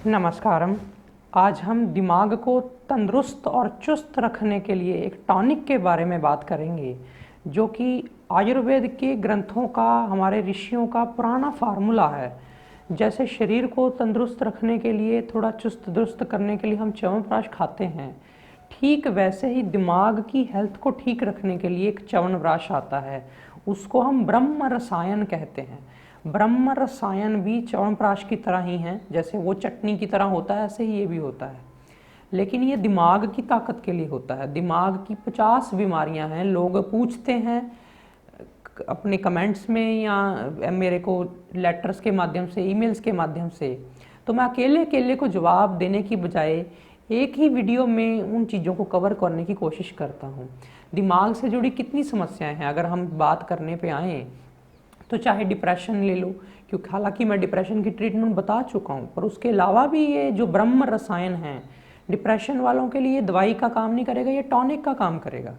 नमस्कारम। आज हम दिमाग को तंदुरुस्त और चुस्त रखने के लिए एक टॉनिक के बारे में बात करेंगे, जो कि आयुर्वेद के ग्रंथों का, हमारे ऋषियों का पुराना फार्मूला है। जैसे शरीर को तंदुरुस्त रखने के लिए, थोड़ा चुस्त दुरुस्त करने के लिए हम च्यवनप्राश खाते हैं, ठीक वैसे ही दिमाग की हेल्थ को ठीक रखने के लिए एक च्यवनप्राश आता है। उसको हम ब्रह्म रसायन कहते हैं। ब्रह्म रसायन भी च्यवनप्राश की तरह ही है, जैसे वो चटनी की तरह होता है ऐसे ही ये भी होता है, लेकिन ये दिमाग की ताकत के लिए होता है। दिमाग की 50 बीमारियां हैं। लोग पूछते हैं अपने कमेंट्स में या मेरे को लेटर्स के माध्यम से, ईमेल्स के माध्यम से, तो मैं अकेले अकेले को जवाब देने की बजाय एक ही वीडियो में उन चीज़ों को कवर करने की कोशिश करता हूँ। दिमाग से जुड़ी कितनी समस्याएं हैं, अगर हम बात करने पे आएँ तो चाहे डिप्रेशन ले लो, क्योंकि हालांकि मैं डिप्रेशन की ट्रीटमेंट बता चुका हूँ, पर उसके अलावा भी ये जो ब्रह्म रसायन है, डिप्रेशन वालों के लिए दवाई का काम नहीं करेगा, ये टॉनिक का काम करेगा।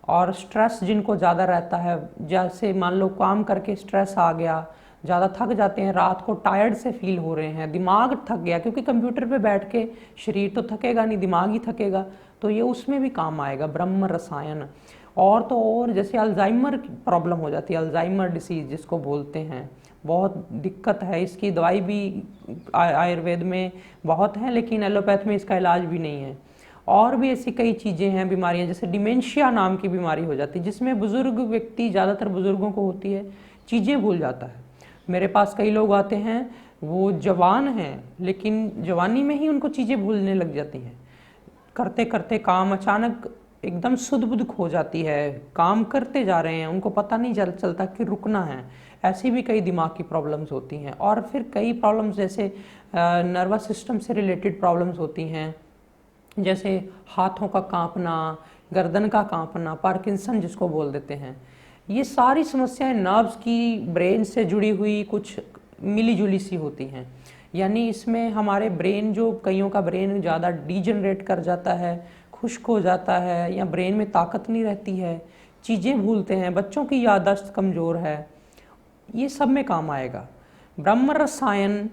और स्ट्रेस जिनको ज़्यादा रहता है, जैसे मान लो काम करके स्ट्रेस आ गया, ज़्यादा थक जाते हैं, रात को टायर्ड से फील हो रहे हैं, दिमाग थक गया, क्योंकि कंप्यूटर पे बैठ के शरीर तो थकेगा नहीं, दिमाग ही थकेगा, तो ये उसमें भी काम आएगा ब्रह्म रसायन। और तो और जैसे अल्जाइमर की प्रॉब्लम हो जाती है, अल्जाइमर डिसीज़ जिसको बोलते हैं, बहुत दिक्कत है। इसकी दवाई भी आयुर्वेद में बहुत है, लेकिन एलोपैथ में इसका इलाज भी नहीं है। और भी ऐसी कई चीज़ें हैं, बीमारियां, जैसे डिमेंशिया नाम की बीमारी हो जाती है, जिसमें बुज़ुर्ग व्यक्ति, ज़्यादातर बुज़ुर्गों को होती है, चीज़ें भूल जाता है। मेरे पास कई लोग आते हैं, वो जवान हैं लेकिन जवानी में ही उनको चीज़ें भूलने लग जाती हैं। करते करते काम अचानक एकदम सुध बुध खो जाती है, काम करते जा रहे हैं, उनको पता नहीं चलता कि रुकना है। ऐसी भी कई दिमाग की प्रॉब्लम्स होती हैं। और फिर कई प्रॉब्लम्स जैसे नर्वस सिस्टम से रिलेटेड प्रॉब्लम्स होती हैं, जैसे हाथों का कांपना, गर्दन का कांपना, पार्किंसन जिसको बोल देते हैं। ये सारी समस्याएं नर्व्स की, ब्रेन से जुड़ी हुई कुछ मिली जुली सी होती हैं। यानी इसमें हमारे ब्रेन, जो कईयों का ब्रेन ज़्यादा डीजनरेट कर जाता है, खुश्क हो जाता है, या ब्रेन में ताकत नहीं रहती है, चीज़ें भूलते हैं, बच्चों की याददाश्त कमज़ोर है, ये सब में काम आएगा ब्रह्म रसायन।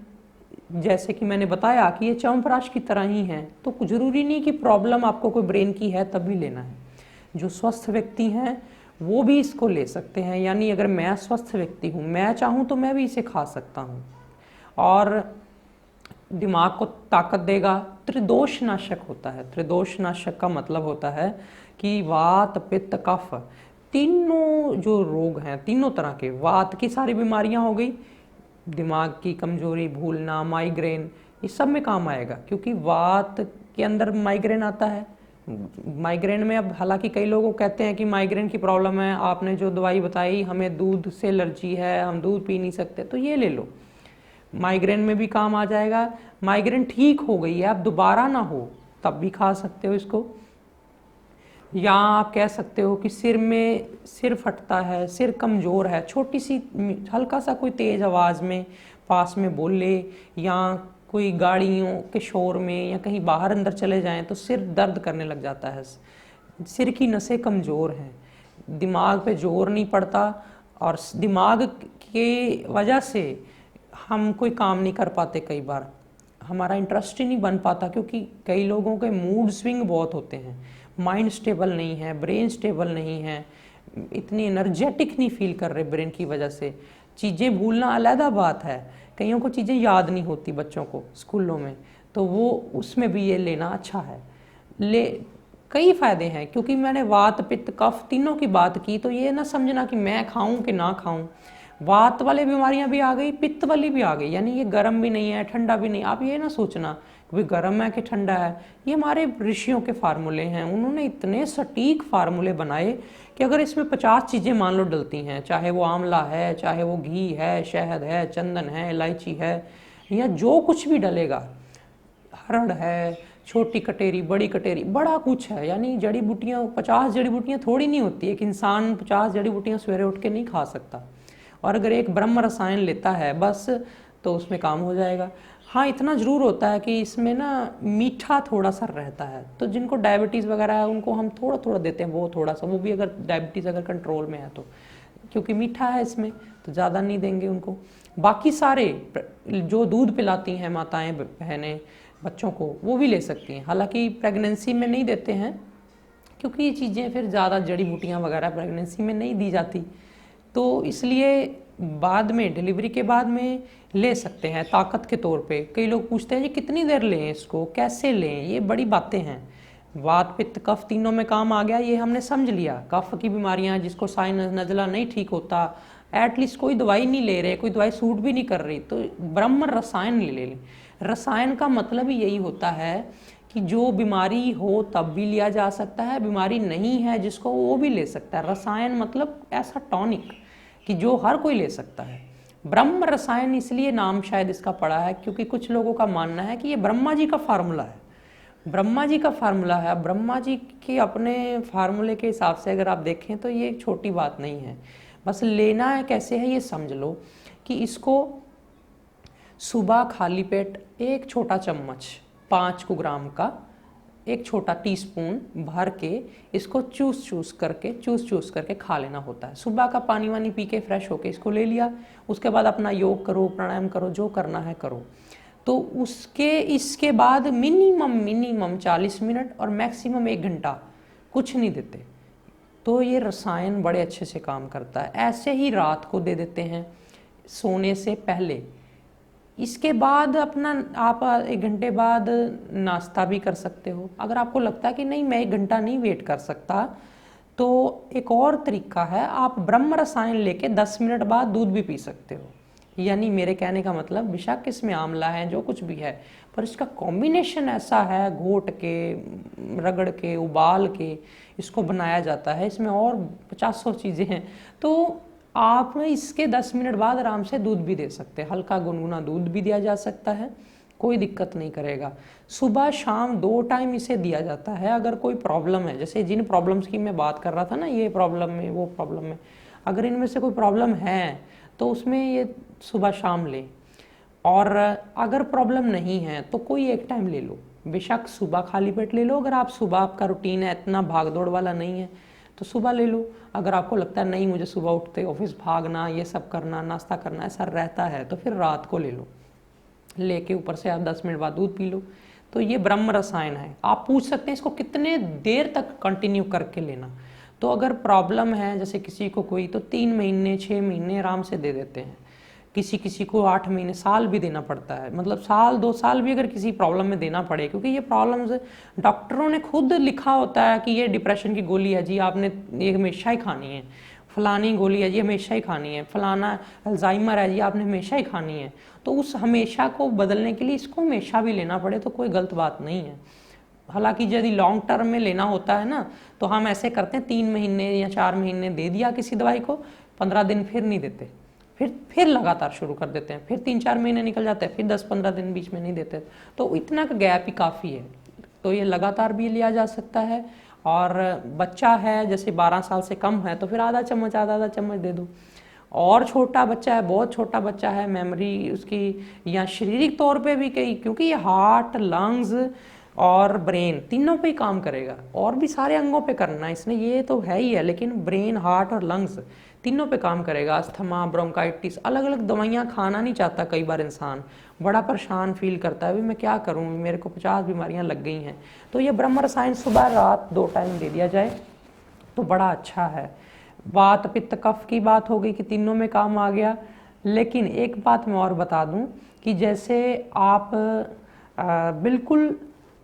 जैसे कि मैंने बताया कि ये च्यवनप्राश की तरह ही है, तो ज़रूरी नहीं कि प्रॉब्लम आपको कोई ब्रेन की है तभी लेना है। जो स्वस्थ व्यक्ति हैं वो भी इसको ले सकते हैं। यानी अगर मैं स्वस्थ व्यक्ति हूँ, मैं चाहूँ तो मैं भी इसे खा सकता हूँ, और दिमाग को ताकत देगा। त्रिदोष नाशक होता है। त्रिदोष नाशक का मतलब होता है कि वात पित्त कफ, तीनों जो रोग हैं, तीनों तरह के, वात की सारी बीमारियां हो गई, दिमाग की कमजोरी, भूलना, माइग्रेन, इस सब में काम आएगा, क्योंकि वात के अंदर माइग्रेन आता है। माइग्रेन में अब हालांकि कई लोगों कहते हैं कि माइग्रेन की प्रॉब्लम है, आपने जो दवाई बताई, हमें दूध से एलर्जी है, हम दूध पी नहीं सकते, तो ये ले लो, माइग्रेन में भी काम आ जाएगा। माइग्रेन ठीक हो गई है, अब दोबारा ना हो, तब भी खा सकते हो इसको। या आप कह सकते हो कि सिर फटता है, सिर कमज़ोर है, छोटी सी हल्का सा कोई तेज़ आवाज़ में पास में बोले, या कोई गाड़ियों के शोर में, या कहीं बाहर अंदर चले जाएं तो सिर दर्द करने लग जाता है। सिर की नसें कमज़ोर हैं, दिमाग पे जोर नहीं पड़ता, और दिमाग के वजह से हम कोई काम नहीं कर पाते, कई बार हमारा इंटरेस्ट ही नहीं बन पाता, क्योंकि कई लोगों के मूड स्विंग बहुत होते हैं, माइंड स्टेबल नहीं है, ब्रेन स्टेबल नहीं है, इतनी एनर्जेटिक नहीं फील कर रहे ब्रेन की वजह से। चीज़ें भूलना अलहदा बात है, कईयों को चीज़ें याद नहीं होती, बच्चों को स्कूलों में, तो वो उसमें भी ये लेना अच्छा है। ले कई फ़ायदे हैं, क्योंकि मैंने वात पित्त कफ तीनों की बात की, तो ये ना समझना कि मैं खाऊं कि ना खाऊं। वात वाली बीमारियां भी आ गई, पित्त वाली भी आ गई, यानी ये गर्म भी नहीं है, ठंडा भी नहीं। आप ये ना सोचना कि भाई गर्म है कि ठंडा है, ये हमारे ऋषियों के फार्मूले हैं। उन्होंने इतने सटीक फार्मूले बनाए कि अगर इसमें 50 चीज़ें मान लो डलती हैं, चाहे वो आंवला है, चाहे वो घी है, शहद है, चंदन है, इलायची है, या जो कुछ भी डलेगा, हरड़ है, छोटी कटेरी, बड़ी कटेरी, बड़ा कुछ है। यानी जड़ी बूटियाँ, 50 जड़ी बूटियाँ थोड़ी नहीं होती, एक इंसान 50 जड़ी बूटियाँ सवेरे उठ के नहीं खा सकता। और अगर एक ब्रह्म रसायन लेता है बस, तो उसमें काम हो जाएगा। हाँ, इतना ज़रूर होता है कि इसमें ना मीठा थोड़ा सा रहता है, तो जिनको डायबिटीज़ वगैरह है उनको हम थोड़ा थोड़ा देते हैं, वो थोड़ा सा, वो भी अगर डायबिटीज़ अगर कंट्रोल में है तो, क्योंकि मीठा है इसमें, तो ज़्यादा नहीं देंगे उनको। बाकी सारे जो दूध पिलाती हैं माताएं बहनें बच्चों को, वो भी ले सकती हैं। हालांकि प्रेगनेंसी में नहीं देते हैं, क्योंकि ये चीज़ें फिर ज़्यादा जड़ी बूटियाँ वगैरह प्रेगनेंसी में नहीं दी जाती, तो इसलिए बाद में, डिलीवरी के बाद में ले सकते हैं ताकत के तौर पे। कई लोग पूछते हैं जी कितनी देर लें इसको, कैसे लें, ये बड़ी बातें हैं। वात पित्त कफ तीनों में काम आ गया, ये हमने समझ लिया। कफ की बीमारियां, जिसको साइनस नज़ला नहीं ठीक होता, एटलीस्ट कोई दवाई नहीं ले रहे, कोई दवाई सूट भी नहीं कर रही, तो ब्रह्म रसायन ले लें। रसायन का मतलब ही यही होता है कि जो बीमारी हो तब भी लिया जा सकता है, बीमारी नहीं है जिसको, वो भी ले सकता है। रसायन मतलब ऐसा टॉनिक कि जो हर कोई ले सकता है। ब्रह्म रसायन इसलिए नाम शायद इसका पड़ा है क्योंकि कुछ लोगों का मानना है कि ये ब्रह्मा जी का फार्मूला है, ब्रह्मा जी का फार्मूला है। ब्रह्मा जी के अपने फार्मूले के हिसाब से अगर आप देखें तो ये एक छोटी बात नहीं है। बस लेना है कैसे है ये समझ लो कि इसको सुबह खाली पेट एक छोटा चम्मच 5 ग्राम का, एक छोटा टीस्पून भर के इसको चूस चूस करके खा लेना होता है। सुबह का पानी वानी पी के फ्रेश होके इसको ले लिया, उसके बाद अपना योग करो, प्राणायाम करो, जो करना है करो। तो इसके बाद मिनिमम 40 मिनट और मैक्सिमम 1 घंटा कुछ नहीं देते, तो ये रसायन बड़े अच्छे से काम करता है। ऐसे ही रात को दे देते हैं सोने से पहले। इसके बाद अपना आप 1 घंटे बाद नाश्ता भी कर सकते हो। अगर आपको लगता है कि नहीं मैं 1 घंटा नहीं वेट कर सकता, तो एक और तरीका है, आप ब्रह्म रसायन लेके 10 मिनट बाद दूध भी पी सकते हो। यानी मेरे कहने का मतलब बेशक इसमें आंवला है, जो कुछ भी है, पर इसका कॉम्बिनेशन ऐसा है, घोट के, रगड़ के, उबाल के इसको बनाया जाता है। इसमें और 50 चीज़ें हैं, तो आप इसके 10 मिनट बाद आराम से दूध भी दे सकते हैं। हल्का गुनगुना दूध भी दिया जा सकता है, कोई दिक्कत नहीं करेगा। सुबह शाम 2 टाइम इसे दिया जाता है। अगर कोई प्रॉब्लम है, जैसे जिन प्रॉब्लम्स की मैं बात कर रहा था ना, ये प्रॉब्लम में, वो प्रॉब्लम में, अगर इनमें से कोई प्रॉब्लम है तो उसमें ये सुबह शाम लें। और अगर प्रॉब्लम नहीं है तो कोई एक टाइम ले लो, बेशक सुबह खाली पेट ले लो। अगर आप सुबह, आपका रूटीन है इतना भाग दौड़ वाला नहीं है, तो सुबह ले लो। अगर आपको लगता है नहीं मुझे सुबह उठते ऑफिस भागना, ये सब करना, नाश्ता करना, ऐसा रहता है, तो फिर रात को ले लो। लेके ऊपर से आप 10 मिनट बाद दूध पी लो। तो ये ब्रह्म रसायन है। आप पूछ सकते हैं इसको कितने देर तक कंटिन्यू करके लेना। तो अगर प्रॉब्लम है जैसे किसी को कोई, तो 3 महीने 6 महीने आराम से दे देते हैं। किसी को 8 महीने, साल भी देना पड़ता है। मतलब साल 2 साल भी अगर किसी प्रॉब्लम में देना पड़े, क्योंकि ये प्रॉब्लम्स डॉक्टरों ने खुद लिखा होता है कि ये डिप्रेशन की गोली है जी, आपने ये हमेशा ही खानी है। फलानी गोली है जी, हमेशा ही खानी है। फलाना अल्जाइमर है जी, आपने हमेशा ही खानी है। तो उस हमेशा को बदलने के लिए इसको हमेशा भी लेना पड़े तो कोई गलत बात नहीं है। हालांकि यदि लॉन्ग टर्म में लेना होता है ना, तो हम ऐसे करते हैं 3 महीने या 4 महीने दे दिया किसी दवाई को, 15 दिन फिर नहीं देते, फिर लगातार शुरू कर देते हैं, फिर 3-4 महीने निकल जाते हैं, फिर 10-15 दिन बीच में नहीं देते। तो इतना का गैप ही काफ़ी है। तो ये लगातार भी लिया जा सकता है। और बच्चा है जैसे 12 साल से कम है तो फिर आधा चम्मच दे दो। और छोटा बच्चा है, बहुत छोटा बच्चा है, मेमोरी उसकी या शारीरिक तौर पे भी कई, क्योंकि ये हार्ट, लंग्स और ब्रेन तीनों पे ही काम करेगा, और भी सारे अंगों पे करना है इसने, ये तो है ही है, लेकिन ब्रेन, हार्ट और लंग्स तीनों पे काम करेगा। अस्थमा, ब्रोंकाइटिस, अलग अलग दवाइयाँ खाना नहीं चाहता कई बार इंसान, बड़ा परेशान फील करता है, अभी मैं क्या करूँ, मेरे को 50 बीमारियाँ लग गई हैं। तो ये ब्रह्म रसायन सुबह रात 2 टाइम दे दिया जाए तो बड़ा अच्छा है। वात पित्त कफ की बात हो गई कि तीनों में काम आ गया। लेकिन एक बात मैं और बता दूं कि जैसे आप बिल्कुल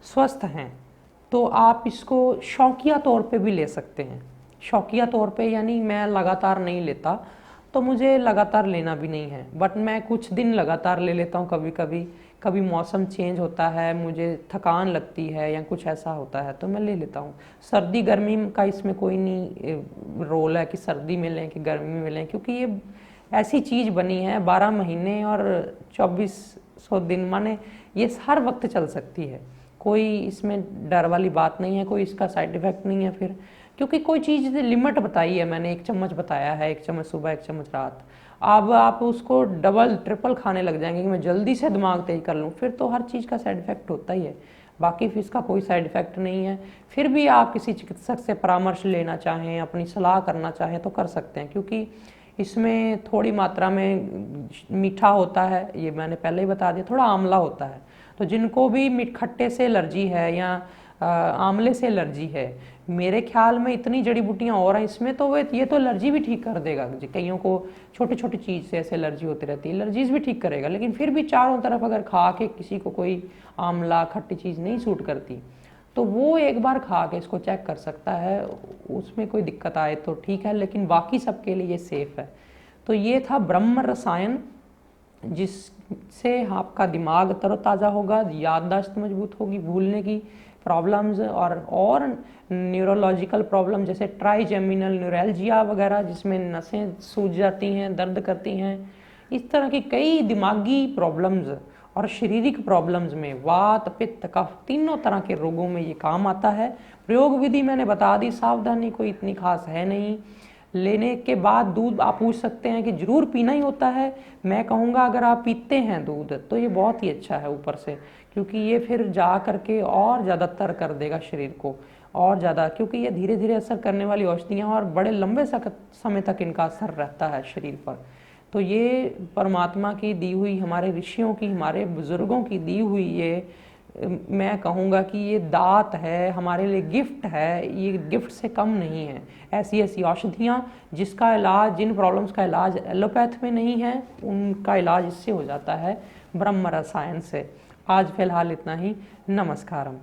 स्वस्थ हैं तो आप इसको शौकिया तौर पे भी ले सकते हैं। शौकिया तौर पे यानी मैं लगातार नहीं लेता, तो मुझे लगातार लेना भी नहीं है, बट मैं कुछ दिन लगातार ले लेता हूँ। कभी मौसम चेंज होता है, मुझे थकान लगती है या कुछ ऐसा होता है तो मैं ले लेता हूँ। सर्दी गर्मी का इसमें कोई नहीं रोल है कि सर्दी में लें कि गर्मी में लें, क्योंकि ये ऐसी चीज़ बनी है 12 महीने और 2400 दिन, माने ये हर वक्त चल सकती है। कोई इसमें डर वाली बात नहीं है, कोई इसका साइड इफ़ेक्ट नहीं है फिर, क्योंकि कोई चीज़ लिमिट बताई है मैंने, 1 चम्मच बताया है, 1 चम्मच सुबह 1 चम्मच रात। अब आप उसको डबल ट्रिपल खाने लग जाएंगे कि मैं जल्दी से दिमाग तेज कर लूँ, फिर तो हर चीज़ का साइड इफ़ेक्ट होता ही है। बाकी फिर इसका कोई साइड इफ़ेक्ट नहीं है। फिर भी आप किसी चिकित्सक से परामर्श लेना चाहें, अपनी सलाह करना चाहें तो कर सकते हैं, क्योंकि इसमें थोड़ी मात्रा में मीठा होता है, ये मैंने पहले ही बता दिया, थोड़ा आंवला होता है। तो जिनको भी खट्टे से एलर्जी है या आंवले से एलर्जी है, मेरे ख्याल में इतनी जड़ी बूटियाँ और हैं इसमें, तो ये तो एलर्जी भी ठीक कर देगा। कईयों को छोटी छोटी चीज़ से ऐसे एलर्जी होती रहती है, एलर्जीज भी ठीक करेगा। लेकिन फिर भी चारों तरफ अगर खा के किसी को कोई आंवला खट्टी चीज़ नहीं सूट करती, तो वो एक बार खा के इसको चेक कर सकता है, उसमें कोई दिक्कत आए तो ठीक है, लेकिन बाकी सबके लिए ये सेफ है। तो ये था ब्रह्म रसायन, जिससे आपका दिमाग तरोताज़ा होगा, याददाश्त मजबूत होगी, भूलने की प्रॉब्लम्स और न्यूरोलॉजिकल प्रॉब्लम जैसे ट्राइजेमिनल न्यूरैल्जिया वगैरह, जिसमें नसें सूज जाती हैं, दर्द करती हैं, इस तरह की कई दिमागी प्रॉब्लम्स और शारीरिक प्रॉब्लम्स में, वात पित्त कफ तीनों तरह के रोगों में ये काम आता है। प्रयोग विधि मैंने बता दी, सावधानी कोई इतनी खास है नहीं। लेने के बाद दूध आप पूछ सकते हैं कि ज़रूर पीना ही होता है, मैं कहूँगा अगर आप पीते हैं दूध तो ये बहुत ही अच्छा है ऊपर से, क्योंकि ये फिर जा करके और ज़्यादा तर कर देगा शरीर को और ज़्यादा, क्योंकि ये धीरे धीरे असर करने वाली औषधियाँ और बड़े लंबे समय तक इनका असर रहता है शरीर पर। तो ये परमात्मा की दी हुई, हमारे ऋषियों की, हमारे बुज़ुर्गों की दी हुई ये, मैं कहूँगा कि ये दात है, हमारे लिए गिफ्ट है, ये गिफ्ट से कम नहीं है। ऐसी ऐसी औषधियाँ जिसका इलाज, जिन प्रॉब्लम्स का इलाज एलोपैथ में नहीं है, उनका इलाज इससे हो जाता है, ब्रह्म रसायन से। आज फिलहाल इतना ही, नमस्कारम।